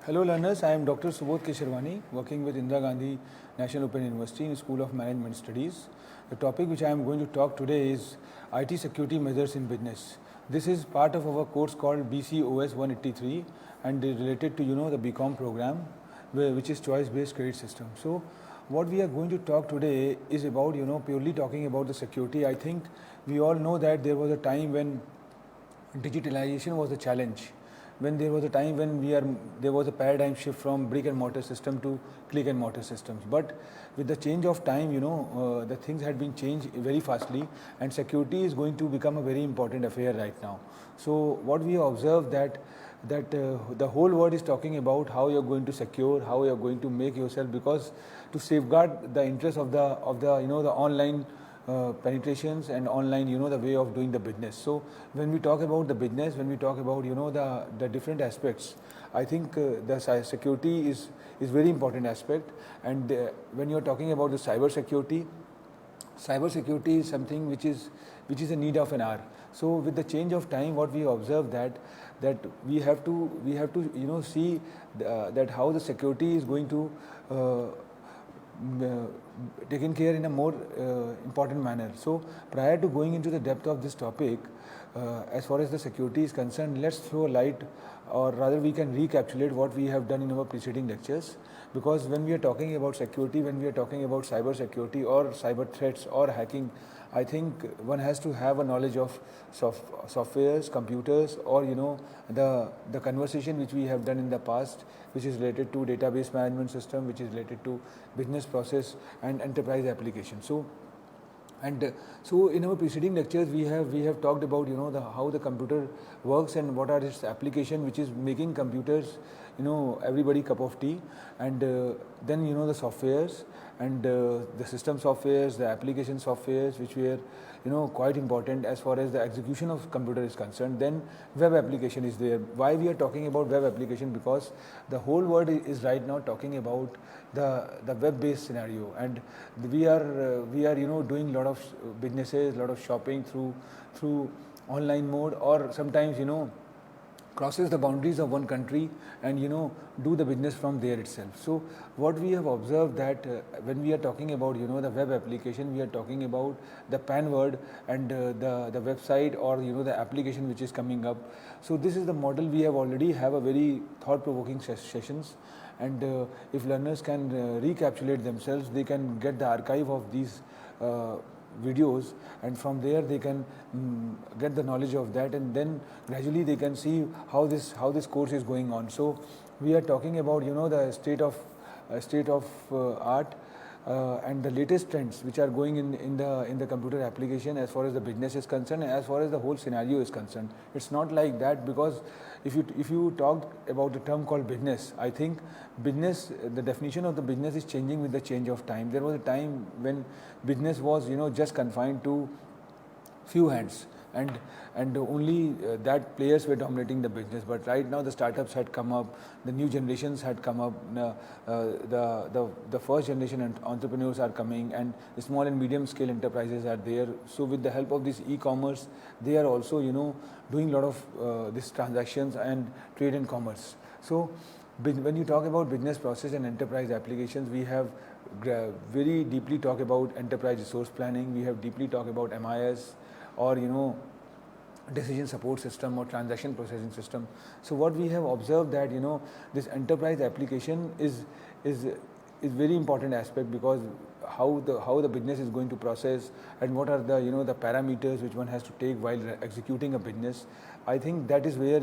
Hello learners, I am Dr. Subodh Keshirwani, working with Indira Gandhi National Open University in School of Management Studies. The topic which I am going to talk today is IT security measures in business. This is part of our course called BCOS 183 and related to the BCom program, which is choice based credit system. So what we are going to talk today is about purely talking about the security. I think we all know that there was a time when digitalization was a challenge, when there was a time when there was a paradigm shift from brick and mortar system to click and mortar systems. But with the change of time, the things had been changed very fastly, and security is going to become a very important affair right now. So what we observe that the whole world is talking about how you're going to secure, how you're going to make yourself, because to safeguard the interest of the online penetrations and online, the way of doing the business. So when we talk about the business, when we talk about the different aspects, I think the security is very important aspect. And when you're talking about the cyber security is something which is a need of an hour. So with the change of time, what we observe that we have to see that how the security is going to taken care in a more important manner. So prior to going into the depth of this topic, as far as the security is concerned, let's throw a light, or rather we can recapitulate what we have done in our preceding lectures. Because when we are talking about security, when we are talking about cyber security or cyber threats or hacking, I think one has to have a knowledge of softwares, computers, or the conversation which we have done in the past, which is related to database management system, which is related to business process and enterprise application. So in our preceding lectures, we have talked about how the computer works and what are its application, which is making computers everybody cup of tea, and then the softwares and the system softwares, the application softwares, which were quite important as far as the execution of computer is concerned. Then web application is there. Why we are talking about web application? Because the whole world is right now talking about the web based scenario, and we are doing a lot of businesses, a lot of shopping through online mode, or sometimes crosses the boundaries of one country and do the business from there itself. So what we have observed that when we are talking about the web application, we are talking about the PAN word and the website or the application which is coming up. So this is the model. We have already have a very thought-provoking sessions, and if learners can recapitulate themselves, they can get the archive of these videos, and from there they can get the knowledge of that, and then gradually they can see how this course is going on. So we are talking about the state of art and the latest trends which are going in the computer application as far as the business is concerned and as far as the whole scenario is concerned. It's not like that, because if you talk about the term called business, I think business, the definition of the business is changing with the change of time. There was a time when business was just confined to few hands, and only that players were dominating the business. But right now the startups had come up, the new generations had come up, the first generation entrepreneurs are coming, and the small and medium scale enterprises are there. So with the help of this e-commerce, they are also doing a lot of these transactions and trade and commerce. So when you talk about business process and enterprise applications, we have very deeply talk about enterprise resource planning. We have deeply talk about MIS, or decision support system or transaction processing system. So what we have observed that this enterprise application is very important aspect, because how the business is going to process and what are the the parameters which one has to take while executing a business. I think that is where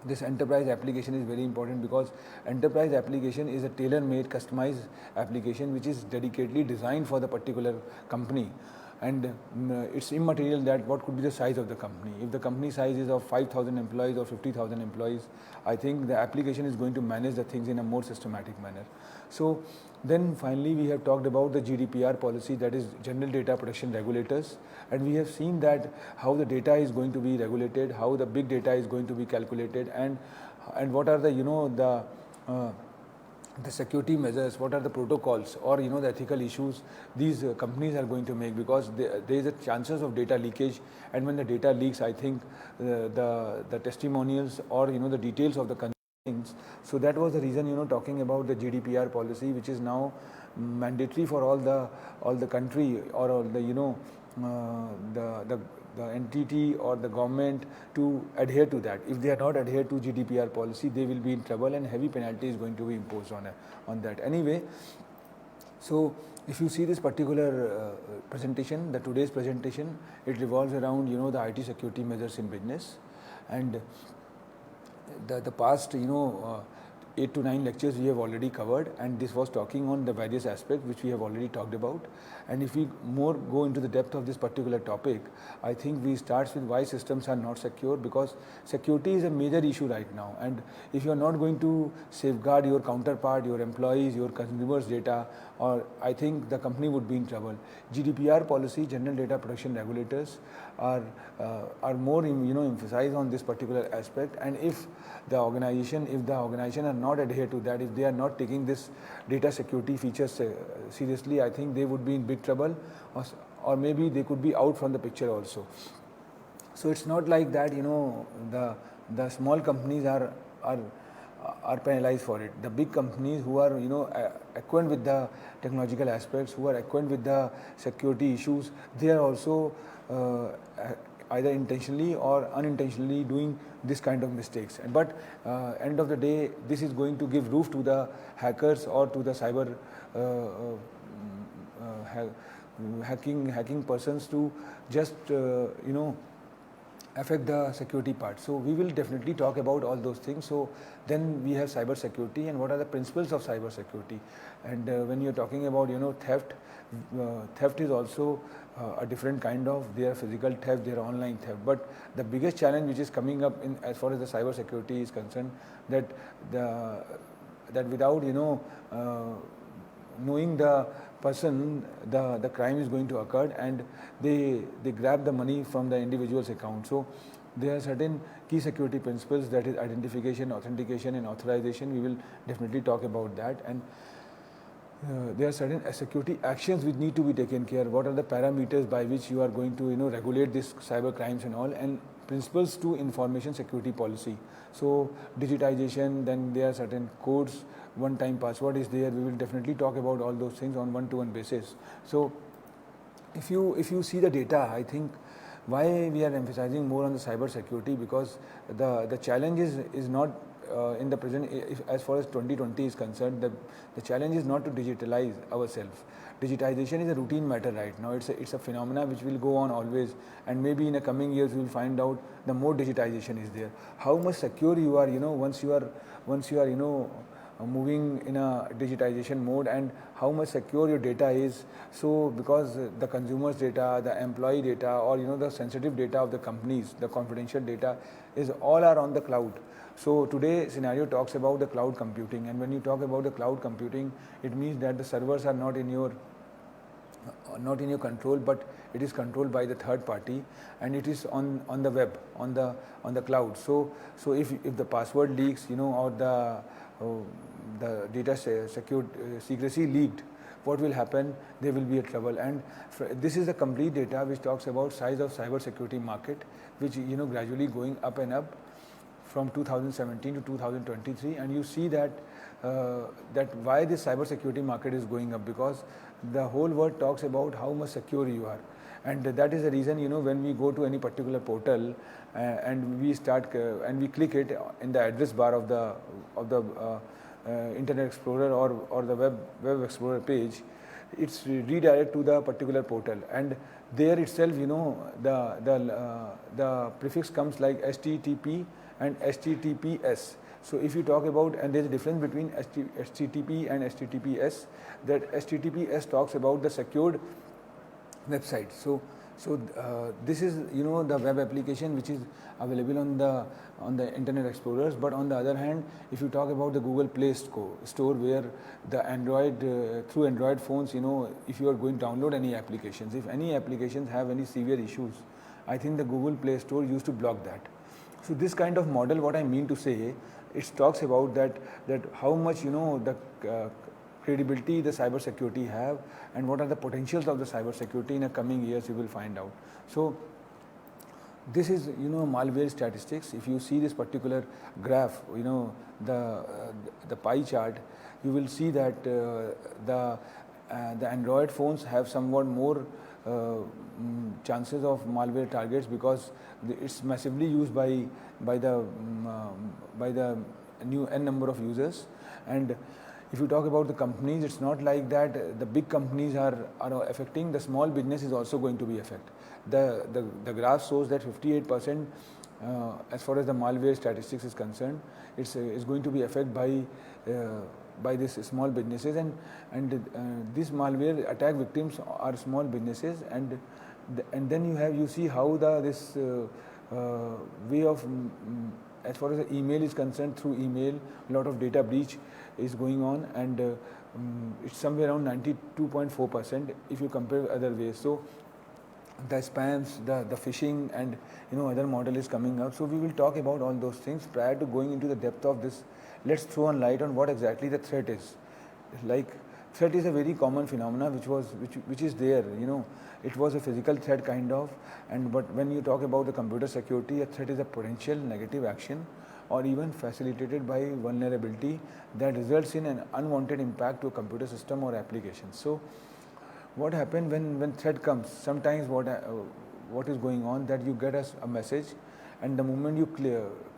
this enterprise application is very important, because enterprise application is a tailor-made customized application which is dedicatedly designed for the particular company. And it's immaterial that what could be the size of the company. If the company size is of 5,000 employees or 50,000 employees, I think the application is going to manage the things in a more systematic manner. So then finally we have talked about the GDPR policy, that is General Data Protection Regulators, and we have seen that how the data is going to be regulated, how the big data is going to be calculated, and what are the security measures, what are the protocols, or the ethical issues these companies are going to make, because there is a chances of data leakage, and when the data leaks, I think the testimonials or the details of the things. So that was the reason, talking about the GDPR policy, which is now mandatory for all the country, or all the the entity or the government to adhere to that. If they are not adhere to GDPR policy, they will be in trouble, and heavy penalty is going to be imposed on that. Anyway, so if you see this particular presentation, the today's presentation, it revolves around the IT security measures in business, and the past 8 to 9 lectures we have already covered, and this was talking on the various aspects which we have already talked about. And if we more go into the depth of this particular topic, I think we start with why systems are not secure, because security is a major issue right now, and if you are not going to safeguard your counterpart, your employees, your consumers' data, or I think the company would be in trouble. GDPR policy, General Data Protection Regulators, are more emphasized on this particular aspect, and if the organization are not adhere to that, if they are not taking this data security features seriously, I think they would be in big trouble, or maybe they could be out from the picture also. So it's not like that the small companies are penalized for it. The big companies who are acquainted with the technological aspects, who are acquainted with the security issues, they are also either intentionally or unintentionally doing this kind of mistakes. But end of the day, this is going to give roof to the hackers or to the cyber hacking persons to just affect the security part. So we will definitely talk about all those things. So then we have cyber security, and what are the principles of cyber security. And when you're talking about theft, theft is also a different kind of, there are physical theft, there are online theft. But the biggest challenge which is coming up in as far as the cyber security is concerned, that without knowing the person, the crime is going to occur, and they grab the money from the individual's account. So there are certain key security principles, that is identification, authentication, and authorization. We will definitely talk about that. And there are certain security actions which need to be taken care. What are the parameters by which you are going to regulate these cyber crimes and all, and principles to information security policy. So digitization, then there are certain codes, one-time password is there. We will definitely talk about all those things on one-to-one basis. So if you see the data, I think why we are emphasizing more on the cyber security, because the challenge is not in the present, as far as 2020 is concerned, the challenge is not to digitalize ourselves. Digitization is a routine matter right now. It's a phenomena which will go on always, and maybe in the coming years we will find out the more digitization is there. How much secure you are, once you are moving in a digitization mode, and how much secure your data is. So because the consumer's data, the employee data, or the sensitive data of the companies, the confidential data is all are on the cloud. So today scenario talks about the cloud computing, and when you talk about the cloud computing, it means that the servers are not in your control, but it is controlled by the third party, and it is on the web, on the cloud. So if the password leaks, or the data secrecy leaked, what will happen? There will be a trouble. And this is the complete data which talks about size of cyber security market, which gradually going up and up from 2017 to 2023, and you see that why this cyber security market is going up, because the whole world talks about how much secure you are, and that is the reason when we go to any particular portal and we start and we click it in the address bar of the Internet Explorer or the Web Explorer page, it's redirect to the particular portal, and there itself the prefix comes like HTTP and HTTPS. So if you talk about, and there's a difference between HTTP and HTTPS, that HTTPS talks about the secured website. So this is the web application which is available on the Internet Explorers. But on the other hand, if you talk about the Google Play Store, where the Android through Android phones, if you are going to download any applications, if any applications have any severe issues, I think the Google Play Store used to block that. So this kind of model, what I mean to say, it talks about that how much the credibility the cyber security have, and what are the potentials of the cyber security in the coming years, you will find out. So This is, malware statistics. If you see this particular graph, the pie chart, you will see that the Android phones have somewhat more chances of malware targets, because it's massively used by the by the new n number of users. And if you talk about the companies, it's not like that the big companies are affecting, the small business is also going to be affected. The graph shows that 58%, as far as the malware statistics is concerned, it's going to be affected by these small businesses, and these malware attack victims are small businesses. And then you see how this way of as far as the email is concerned, through email a lot of data breach is going on, and it's somewhere around 92.4% if you compare with other ways. So the spams, the phishing, and other model is coming up. So we will talk about all those things. Prior to going into the depth of this, let's throw a light on what exactly the threat is. Like, threat is a very common phenomena which is there. It was a physical threat kind of, but when you talk about the computer security, a threat is a potential negative action or even facilitated by vulnerability that results in an unwanted impact to a computer system or application. So what happens when threat comes? Sometimes what is going on, that you get a message, and the moment you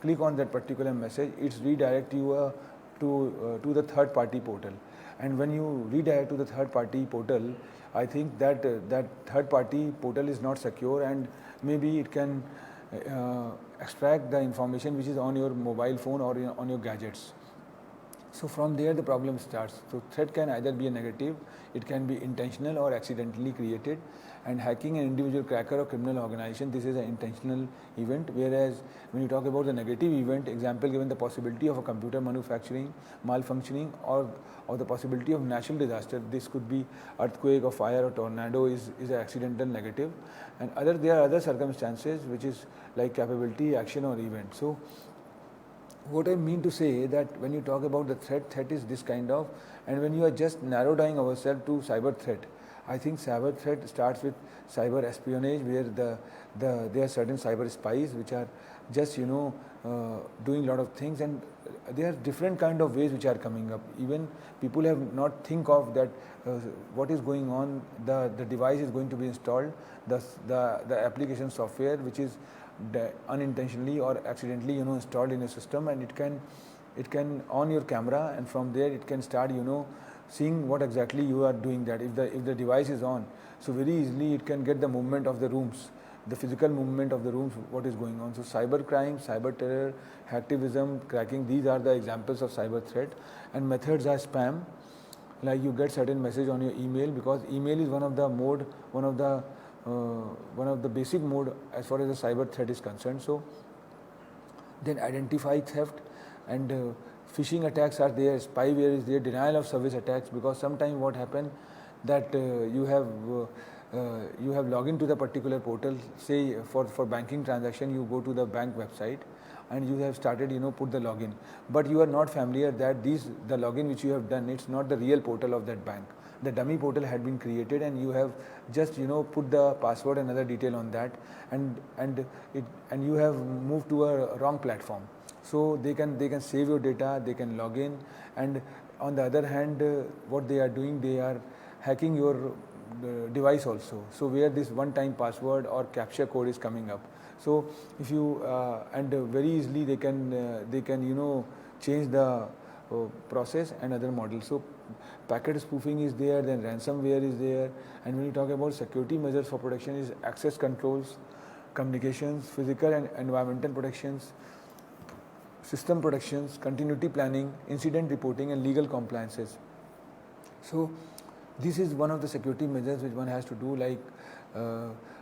click on that particular message, it's redirect you to the third party portal. And when you redirect to the third party portal, I think that that third party portal is not secure, and maybe it can extract the information which is on your mobile phone or on your gadgets. So from there the problem starts. So threat can either be a negative, it can be intentional or accidentally created. And hacking an individual cracker or criminal organization, this is an intentional event. Whereas when you talk about the negative event, example given, the possibility of a computer manufacturing malfunctioning, or the possibility of natural disaster, this could be earthquake or fire or tornado, is an accidental negative. And there are other circumstances which is like capability, action or event. So what I mean to say that when you talk about the threat is this kind of, and when you are just narrow down ourselves to cyber threat, I think cyber threat starts with cyber espionage, where there are certain cyber spies which are just doing a lot of things, and there are different kind of ways which are coming up. Even people have not think of that what is going on. The device is going to be installed, the application software which is unintentionally or accidentally installed in a system, and it can on your camera, and from there it can start seeing what exactly you are doing. That if the device is on, so very easily it can get the movement of the rooms, the physical movement of the rooms, what is going on. So cyber crime, cyber terror, hacktivism, cracking, these are the examples of cyber threat. And methods are spam, like you get certain message on your email, because email is one of the basic mode as far as the cyber threat is concerned. So then identify theft, and phishing attacks are there, spyware is there, denial of service attacks, because sometimes what happen that you have login to the particular portal, say for banking transaction, you go to the bank website and you have started put the login, but you are not familiar that the login which you have done, it's not the real portal of that bank. The dummy portal had been created, and you have just put the password and other detail on that, and you have moved to a wrong platform. So they can save your data, they can log in, and on the other hand, what they are doing, they are hacking your device also. So where this one-time password or captcha code is coming up. So if you and very easily they can change the process and other models. So packet spoofing is there, then ransomware is there, and when you talk about security measures for protection, is access controls, communications, physical and environmental protections, system protections, continuity planning, incident reporting, and legal compliances. So this is one of the security measures which one has to do, like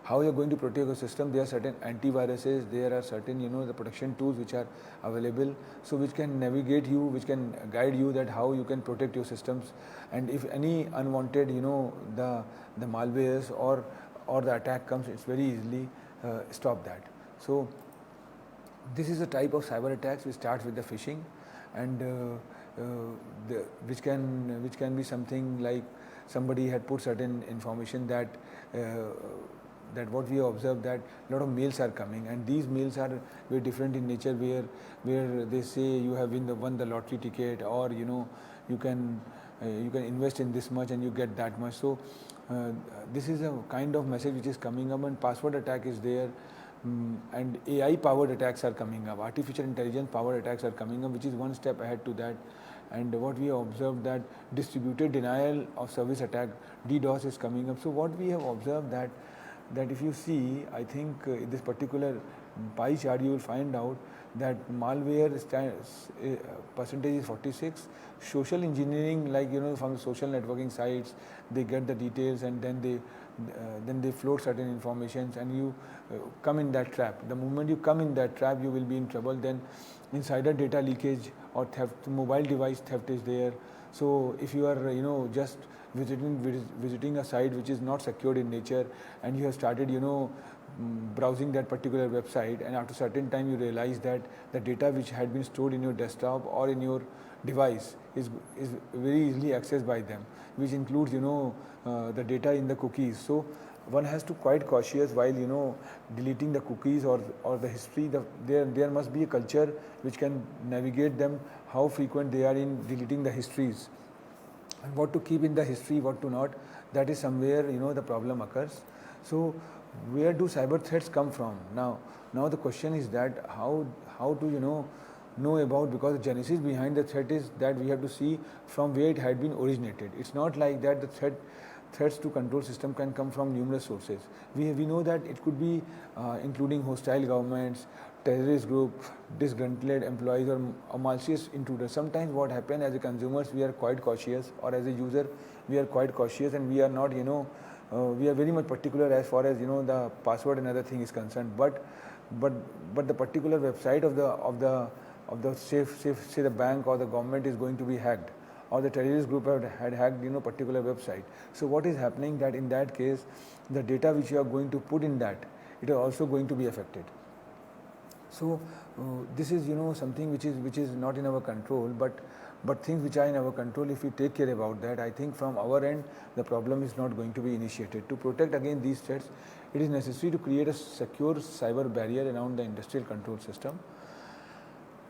how you're going to protect your system. There are certain antiviruses, there are certain the protection tools which are available, so which can navigate you, which can guide you that how you can protect your systems, and if any unwanted the malwares or the attack comes, it's very easily stop that. So this is a type of cyber attacks which starts with the phishing, and which can be something like somebody had put certain information that that what we have observed that a lot of mails are coming, and these mails are very different in nature, where they say you have won the lottery ticket, or you can invest in this much and you get that much. So this is a kind of message which is coming up, and password attack is there. And AI powered attacks are coming up, artificial intelligence powered attacks are coming up, which is one step ahead to that. And what we have observed that distributed denial of service attack, DDoS, is coming up. So what we have observed that if you see, I think this particular pie chart, you will find out that malware percentage is 46. Social engineering, like from the social networking sites, they get the details and then they float certain informations, and you come in that trap. The moment you come in that trap, you will be in trouble. Then insider data leakage or theft, mobile device theft is there. So if you are just visiting a site which is not secured in nature, and you have started browsing that particular website, and after a certain time you realize that the data which had been stored in your desktop or in your device is very easily accessed by them, which includes the data in the cookies. So one has to quite cautious while deleting the cookies or the history. There must be a culture which can navigate them, how frequent they are in deleting the histories, and what to keep in the history, what to not. That is somewhere the problem occurs. So where do cyber threats come from? Now the question is that how to know about, because the genesis behind the threat is that we have to see from where it had been originated. It's not like that the threats to control system can come from numerous sources. We know that it could be including hostile governments, terrorist group, disgruntled employees, or malicious intruders. Sometimes what happens, as a consumers we are quite cautious, or as a user we are quite cautious, and we are not we are very much particular as far as the password and other thing is concerned. But the particular website of the say the bank or the government is going to be hacked, or the terrorist group had hacked particular website. So what is happening, that in that case the data which you are going to put in that, it is also going to be affected. So this is something which is not in our control, but things which are in our control, if we take care about that, I think from our end the problem is not going to be initiated. To protect against these threats, it is necessary to create a secure cyber barrier around the industrial control system.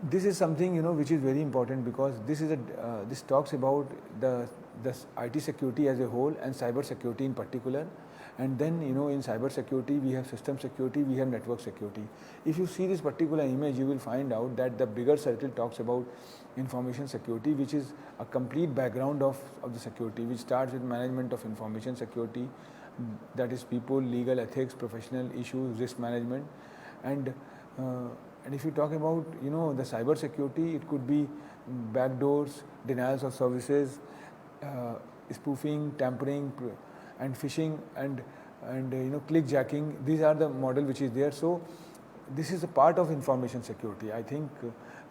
This is something which is very important, because this talks about the IT security as a whole and cyber security in particular. And then in cyber security we have system security, we have network security. If you see this particular image, you will find out that the bigger circle talks about information security, which is a complete background of the security, which starts with management of information security, that is people, legal, ethics, professional issues, risk management. And if you talk about the cyber security, it could be backdoors, denials of services, spoofing, tampering, and phishing, and clickjacking. These are the model which is there. So this is a part of information security. I think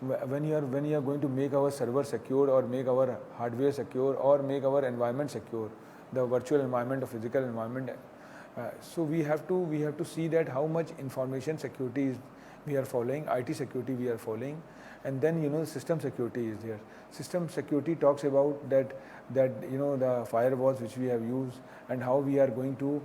when you are going to make our server secure, or make our hardware secure, or make our environment secure, the virtual environment or physical environment, so we have to see that how much information security is we are following, IT security we are following, and then system security is there. System security talks about that the firewalls which we have used, and how we are going to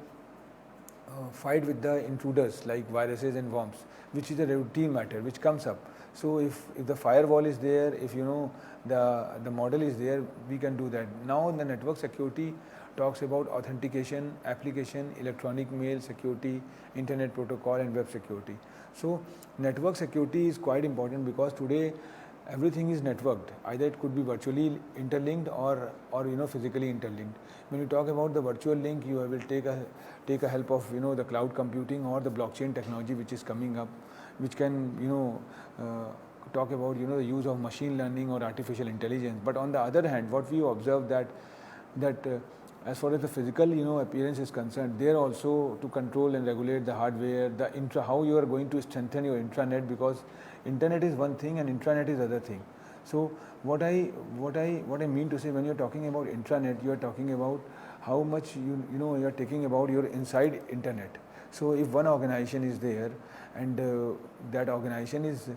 fight with the intruders like viruses and worms, which is a routine matter which comes up. So if the firewall is there, if the model is there, we can do that. Now the network security talks about authentication, application, electronic mail security, internet protocol, and web security. So network security is quite important, because today everything is networked. Either it could be virtually interlinked or physically interlinked. When you talk about the virtual link, you will take a help of the cloud computing or the blockchain technology which is coming up, which can talk about the use of machine learning or artificial intelligence. But on the other hand, what we observe that as far as the physical appearance is concerned, there also to control and regulate the hardware, how you are going to strengthen your intranet, because internet is one thing and intranet is other thing. So what I mean to say, when you're talking about intranet, you are talking about how much you are taking about your inside internet. So if one organization is there, and that organization is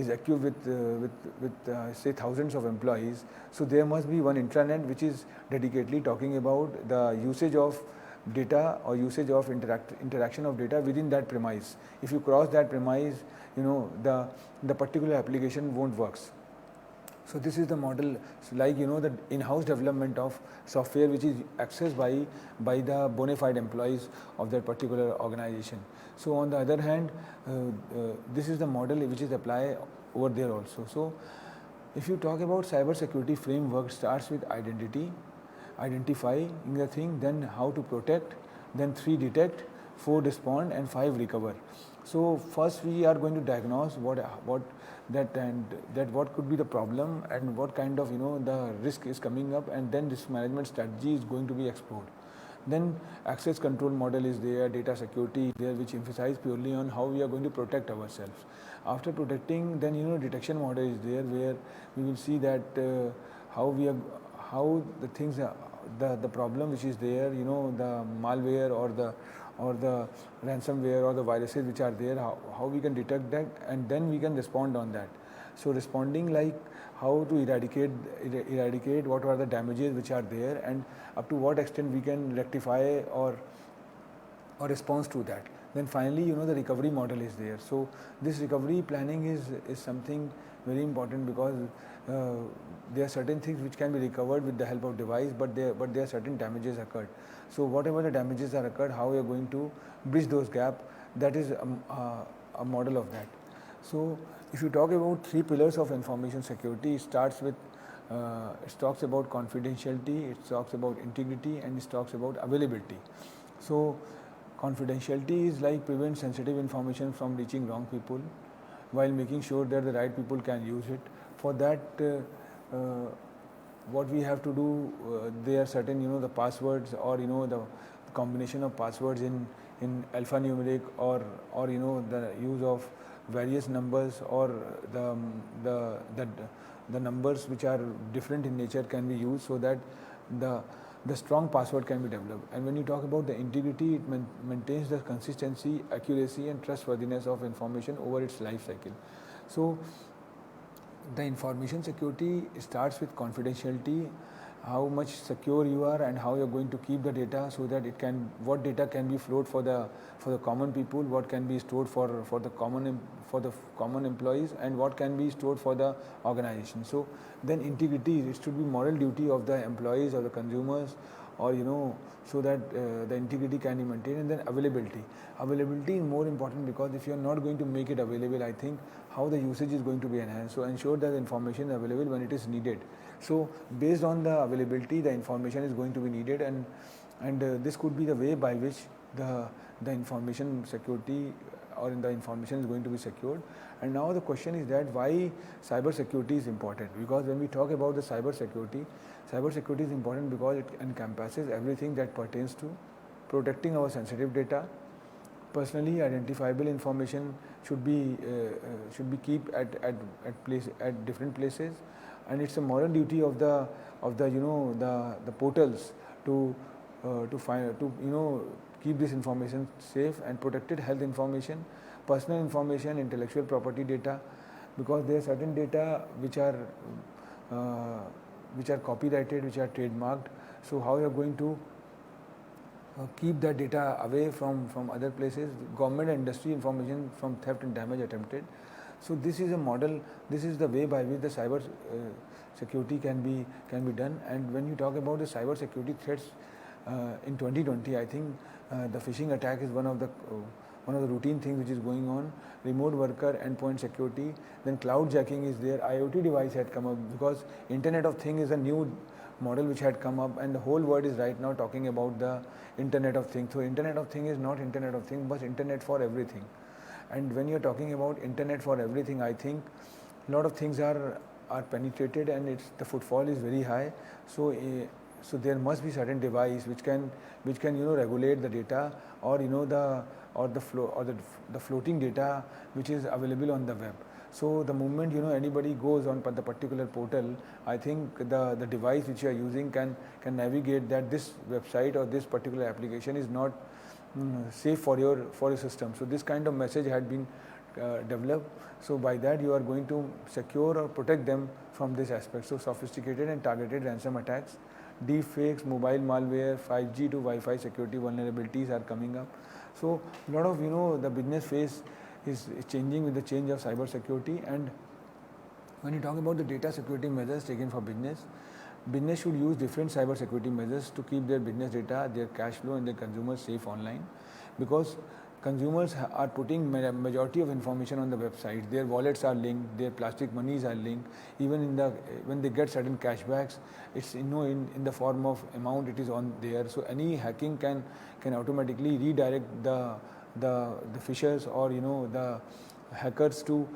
equipped with say thousands of employees, so there must be one intranet which is dedicatedly talking about the usage of data or usage of interaction of data within that premise. If you cross that premise, the particular application won't works. So this is the model, like the in-house development of software which is accessed by the bona fide employees of that particular organization. So on the other hand, this is the model which is applied over there also. So if you talk about cyber security framework, starts with identifying the thing, then how to protect, then 3 detect, 4 respond, and 5 recover. So first we are going to diagnose what what could be the problem and what kind of the risk is coming up, and then risk management strategy is going to be explored. Then access control model is there, data security is there, which emphasize purely on how we are going to protect ourselves. After protecting, then detection model is there, where we will see that how the things are, the problem which is there, the malware or the ransomware or the viruses which are there, how we can detect that, and then we can respond on that. So responding, like how to eradicate what are the damages which are there, and up to what extent we can rectify or response to that. Then finally, the recovery model is there. So this recovery planning is something very important, because there are certain things which can be recovered with the help of device, but there are certain damages occurred. So whatever the damages are occurred, how we are going to bridge those gap, that is a model of that. So if you talk about 3 pillars of information security, it starts with it talks about confidentiality, it talks about integrity, and it talks about availability. So confidentiality is like prevent sensitive information from reaching wrong people, while making sure that the right people can use it. For that, what we have to do, there are certain the passwords, or the combination of passwords in alphanumeric, or the use of various numbers, or the numbers which are different in nature can be used, so that the strong password can be developed. And when you talk about the integrity, it maintains the consistency, accuracy, and trustworthiness of information over its life cycle. So the information security starts with confidentiality, how much secure you are, and how you're going to keep the data, so that what data can be flowed for the common people, what can be stored for the common employees, and what can be stored for the organization. So then integrity, it should be moral duty of the employees or the consumers, or so that the integrity can be maintained. And then availability is more important, because if you are not going to make it available, I think how the usage is going to be enhanced. So ensure that the information is available when it is needed. So based on the availability, the information is going to be needed, and this could be the way by which the information security or the information is going to be secured. And now the question is that why cyber security is important? Because when we talk about the cyber security is important because it encompasses everything that pertains to protecting our sensitive data. Personally identifiable information should be kept at different places, and it's a moral duty of the portals to keep this information safe and protected. Health information, personal information, intellectual property data, because there are certain data which are copyrighted, which are trademarked. So how you are going to keep that data away from other places, government and industry information from theft and damage attempted. So this is a model, this is the way by which the cyber security can be done. And when you talk about the cyber security threats in 2020, I think the phishing attack is one of the routine things which is going on. Remote worker, endpoint security, then cloud jacking is there. IoT device had come up, because Internet of Things is a new model which had come up, and the whole world is right now talking about the Internet of Things. So Internet of Things is not Internet of Things, but Internet for everything. And when you're talking about Internet for everything, I think a lot of things are penetrated, and the footfall is very high. So so there must be certain device which can regulate the data, or the floating data which is available on the web. So the moment anybody goes on the particular portal, I think the device which you are using can navigate that this website or this particular application is not safe for your system. So this kind of message had been developed. So by that you are going to secure or protect them from this aspect. So sophisticated and targeted ransom attacks deepfakes, mobile malware, 5G to Wi-Fi security vulnerabilities are coming up. So a lot of the business phase is changing with the change of cyber security. And when you talk about the data security measures taken for business should use different cyber security measures to keep their business data, their cash flow and their consumers safe online, because consumers are putting majority of information on the website. Their wallets are linked, their plastic monies are linked. Even when they get certain cashbacks, it's in the form of amount, it is on there. So any hacking can automatically redirect the fishers or the hackers to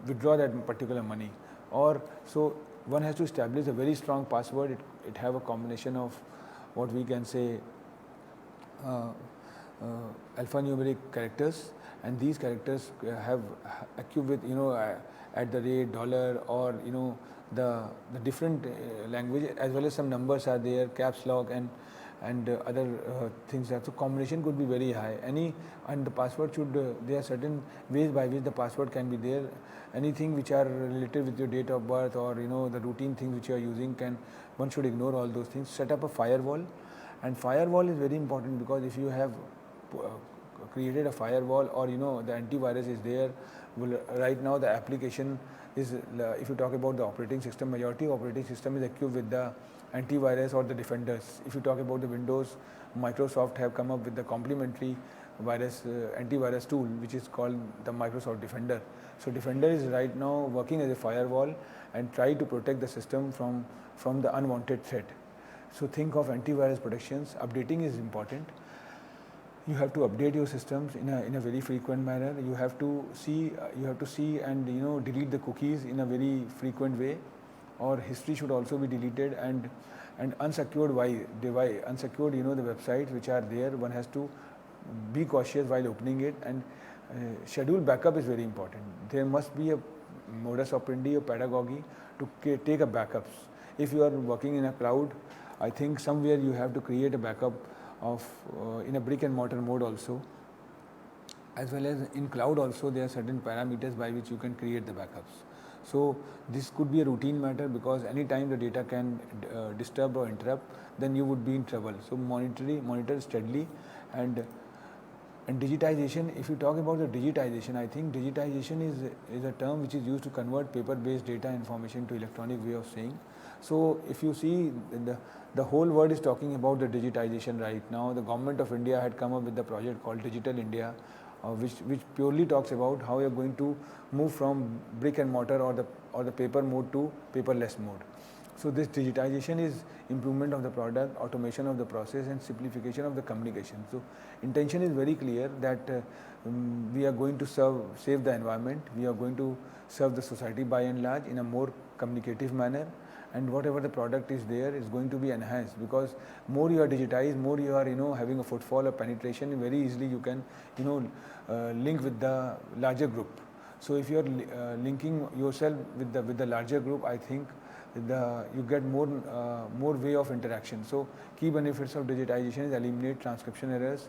withdraw that particular money. Or so one has to establish a very strong password. It have a combination of what we can say alphanumeric characters, and these characters have acute with at the rate, dollar, or the different language, as well as some numbers are there, caps lock and other things. So combination could be very high. And the password should there are certain ways by which the password can be there. Anything which are related with your date of birth or the routine things which you are using, one should ignore all those things. Set up a firewall, and firewall is very important, because if you have created a firewall or the antivirus is there, right now the application is, if you talk about the operating system, majority operating system is equipped with the antivirus or the defenders. If you talk about the Windows, Microsoft have come up with the complementary antivirus tool, which is called the Microsoft Defender. So Defender is right now working as a firewall and try to protect the system from the unwanted threat. So think of antivirus protections. Updating is important. You have to update your systems in a very frequent manner. You have to see and delete the cookies in a very frequent way, or history should also be deleted. And unsecured unsecured the websites which are there, one has to be cautious while opening it. And schedule backup is very important. There must be a modus operandi or pedagogy to take a backups. If you are working in a cloud, I think somewhere you have to create a backup of in a brick and mortar mode also, as well as in cloud also. There are certain parameters by which you can create the backups. So this could be a routine matter, because anytime the data can disturb or interrupt, then you would be in trouble. So monitor steadily. And digitization, if you talk about the digitization, I think digitization is a term which is used to convert paper-based data information to electronic way of saying. So if you see, the whole world is talking about the digitization right now. The government of India had come up with the project called Digital India, which purely talks about how you are going to move from brick and mortar or the paper mode to paperless mode. So this digitization is improvement of the product, automation of the process, and simplification of the communication. So intention is very clear that we are going to save the environment. We are going to serve the society by and large in a more communicative manner. And whatever the product is there is going to be enhanced, because more you are digitized, more you are having a footfall or penetration, very easily you can link with the larger group. So if you are linking yourself with the larger group, I think you get more way of interaction. So key benefits of digitization is eliminate transcription errors,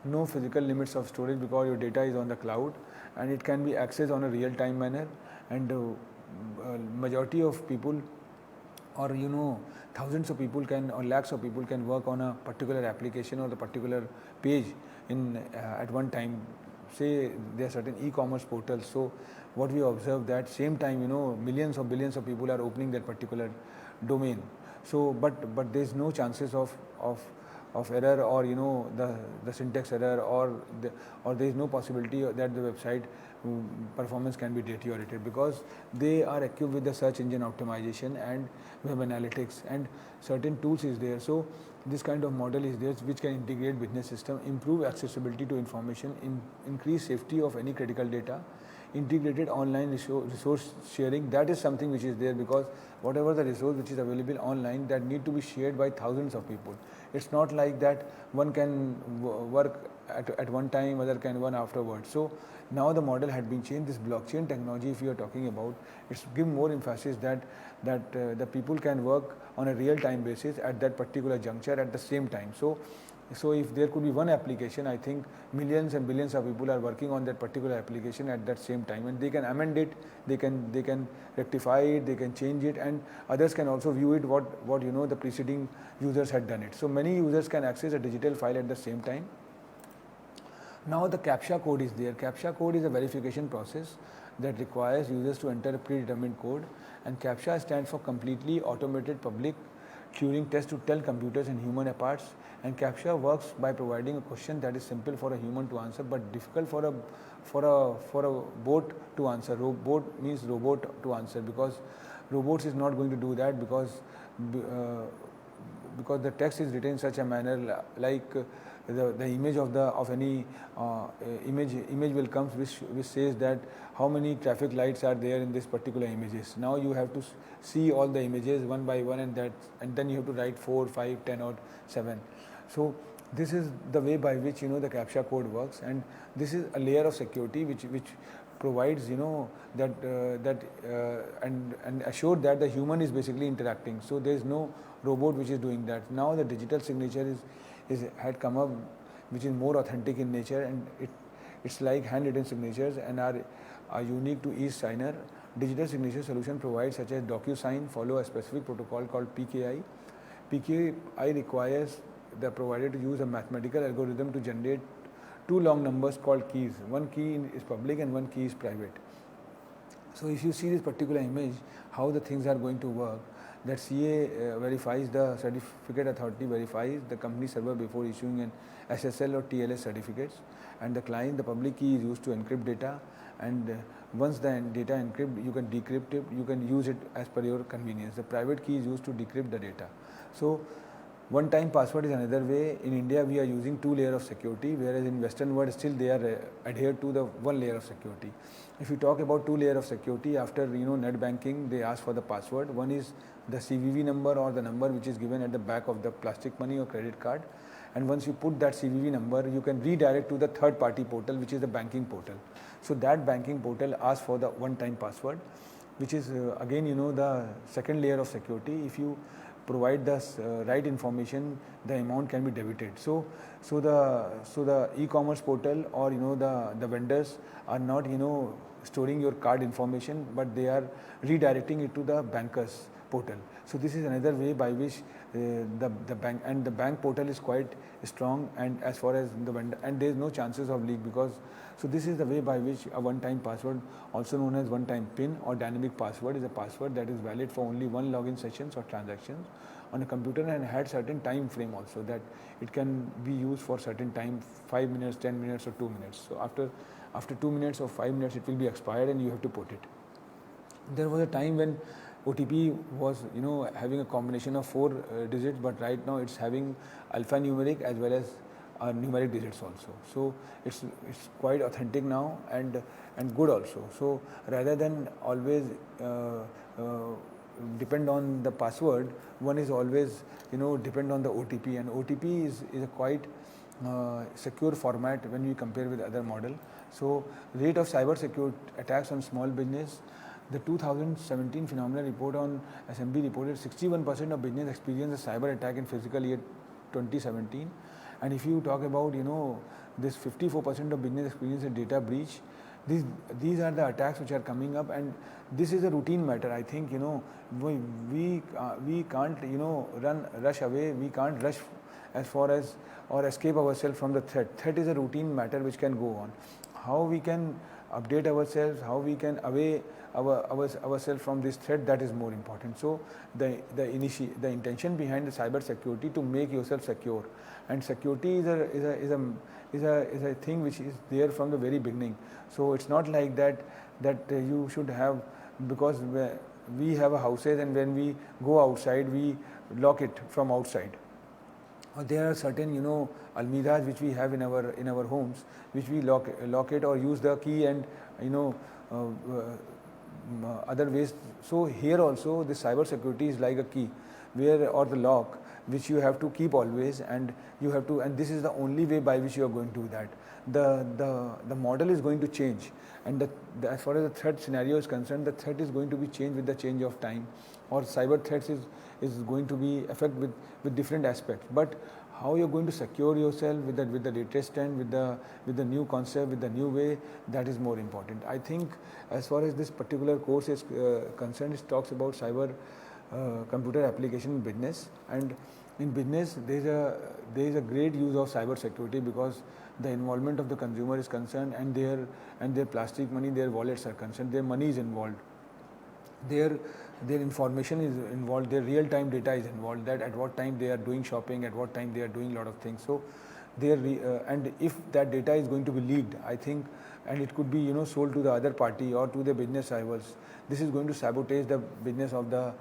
no physical limits of storage because your data is on the cloud, and it can be accessed on a real-time manner. And majority of people, or thousands of people or lakhs of people can work on a particular application or the particular page at one time. Say there are certain e-commerce portals. So what we observe that same time millions or billions of people are opening that particular domain. So but there is no chances of error, or the syntax error, or there is no possibility that the website performance can be deteriorated, because they are equipped with the search engine optimization and web analytics, and certain tools is there. So this kind of model is there which can integrate business system, improve accessibility to information, increase safety of any critical data, integrated online resource sharing. That is something which is there, because whatever the resource which is available online, that need to be shared by thousands of people. It's not like that one can work at one time, other can one afterwards. So now the model had been changed. This blockchain technology, if you are talking about, it's give more emphasis that the people can work on a real time basis at that particular juncture at the same time. So So if there could be one application, I think millions and billions of people are working on that particular application at that same time, and they can amend it, they can rectify it, they can change it, and others can also view it what the preceding users had done it. So many users can access a digital file at the same time. Now the CAPTCHA code is there. CAPTCHA code is a verification process that requires users to enter a predetermined code, and CAPTCHA stands for Completely Automated Public Turing Test to tell computers and human apart. And CAPTCHA works by providing a question that is simple for a human to answer but difficult for a bot to answer. Bot means robot to answer, because robots is not going to do that, because the text is written in such a manner like the image of any image will come which says that how many traffic lights are there in this particular images. Now you have to see all the images one by one, and then you have to write 4, 5, 10 or 7. So this is the way by which the CAPTCHA code works, and this is a layer of security which provides that and assure that the human is basically interacting. So there is no robot which is doing that. Now the digital signature had come up, which is more authentic in nature, and it's like handwritten signatures and are unique to each signer. Digital signature solution provides such as DocuSign follow a specific protocol called PKI. PKI requires the provider to use a mathematical algorithm to generate two long numbers called keys. One key is public and one key is private. So if you see this particular image, how the things are going to work, that CA verifies, the certificate authority verifies the company server before issuing an SSL or TLS certificates, and the client, the public key is used to encrypt data, and once the data encrypt, you can decrypt it, you can use it as per your convenience. The private key is used to decrypt the data. So one-time password is another way. In India, we are using 2 layers of security, whereas in Western world still they are adhered to the 1 layer of security. If you talk about 2 layers of security, after net banking, they ask for the password. One is the CVV number, or the number which is given at the back of the plastic money or credit card. And once you put that CVV number, you can redirect to the third-party portal, which is the banking portal. So that banking portal asks for the one-time password, which is again the second layer of security. If you provide the right information, the amount can be debited. So the e-commerce portal or the vendors are not storing your card information, but they are redirecting it to the banker's portal. So this is another way by which the bank portal is quite strong, and as far as the vendor, and there is no chances of leak, because so this is the way by which a one-time password, also known as one-time PIN or dynamic password, is a password that is valid for only one login sessions or transactions on a computer, and had certain time frame also, that it can be used for certain time, 5 minutes, 10 minutes or 2 minutes. So after 2 minutes or 5 minutes it will be expired and you have to put it. There was a time when OTP was having a combination of 4 digits, but right now it's having alphanumeric as well as numeric digits also. So it's quite authentic now and good also. So rather than always depend on the password, one is always depend on the OTP, and OTP is a quite secure format when we compare with other model. So rate of cyber security attacks on small business. The 2017 Phenomenal Report on SMB reported 61% of business experienced a cyber attack in fiscal year 2017. And if you talk about this 54% of business experienced a data breach. These are the attacks which are coming up, and this is a routine matter. I think we can't rush away. We can't rush as far as or escape ourselves from the threat. Threat is a routine matter which can go on. How we can update ourselves, how we can away ourselves from this threat, that is more important. So the intention behind the cyber security to make yourself secure, and security is a thing which is there from the very beginning. So it's not like that you should have, because we have a houses, and when we go outside we lock it from outside. There are certain almirahs which we have in our homes, which we lock it or use the key and other ways. So here also the cyber security is like a key or the lock which you have to keep always, and this is the only way by which you are going to do that. The model is going to change, and as far as the threat scenario is concerned, the threat is going to be changed with the change of time, or cyber threats is going to be affected with different aspects. But how you're going to secure yourself with the latest trend, with the new concept, with the new way, that is more important. I think as far as this particular course is concerned, it talks about cyber computer application in business, and in business there is a great use of cyber security because the involvement of the consumer is concerned, and their plastic money, their wallets are concerned, their money is involved, their information is involved, their real time data is involved, that at what time they are doing shopping, at what time they are doing a lot of things. So and if that data is going to be leaked, I think, and it could be sold to the other party or to the business rivals, this is going to sabotage the business of the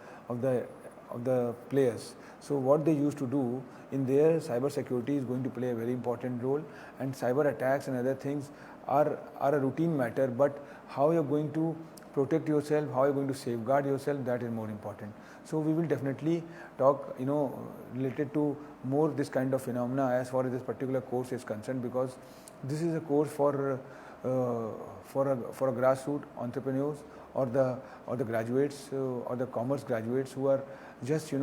players. So what they used to do in their cyber security is going to play a very important role, and cyber attacks and other things are a routine matter, but how you're going to protect yourself, how you're going to safeguard yourself, that is more important. So we will definitely talk related to more this kind of phenomena as far as this particular course is concerned, because this is a course for a grassroots entrepreneurs or the graduates or the commerce graduates who are just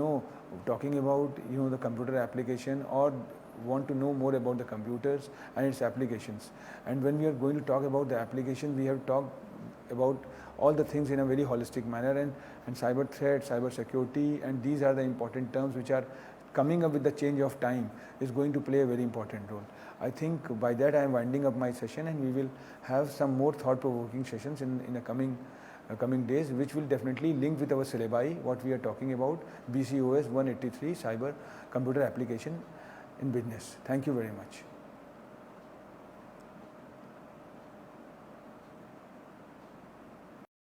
talking about the computer application or want to know more about the computers and its applications. And when we are going to talk about the application, we have talked about all the things in a very holistic manner, and cyber threat, cyber security, and these are the important terms which are coming up with the change of time, is going to play a very important role. I think by that I am winding up my session, and we will have some more thought-provoking sessions in the coming days, which will definitely link with our syllabi, what we are talking about, BCOS 183, cyber computer application in business. Thank you very much.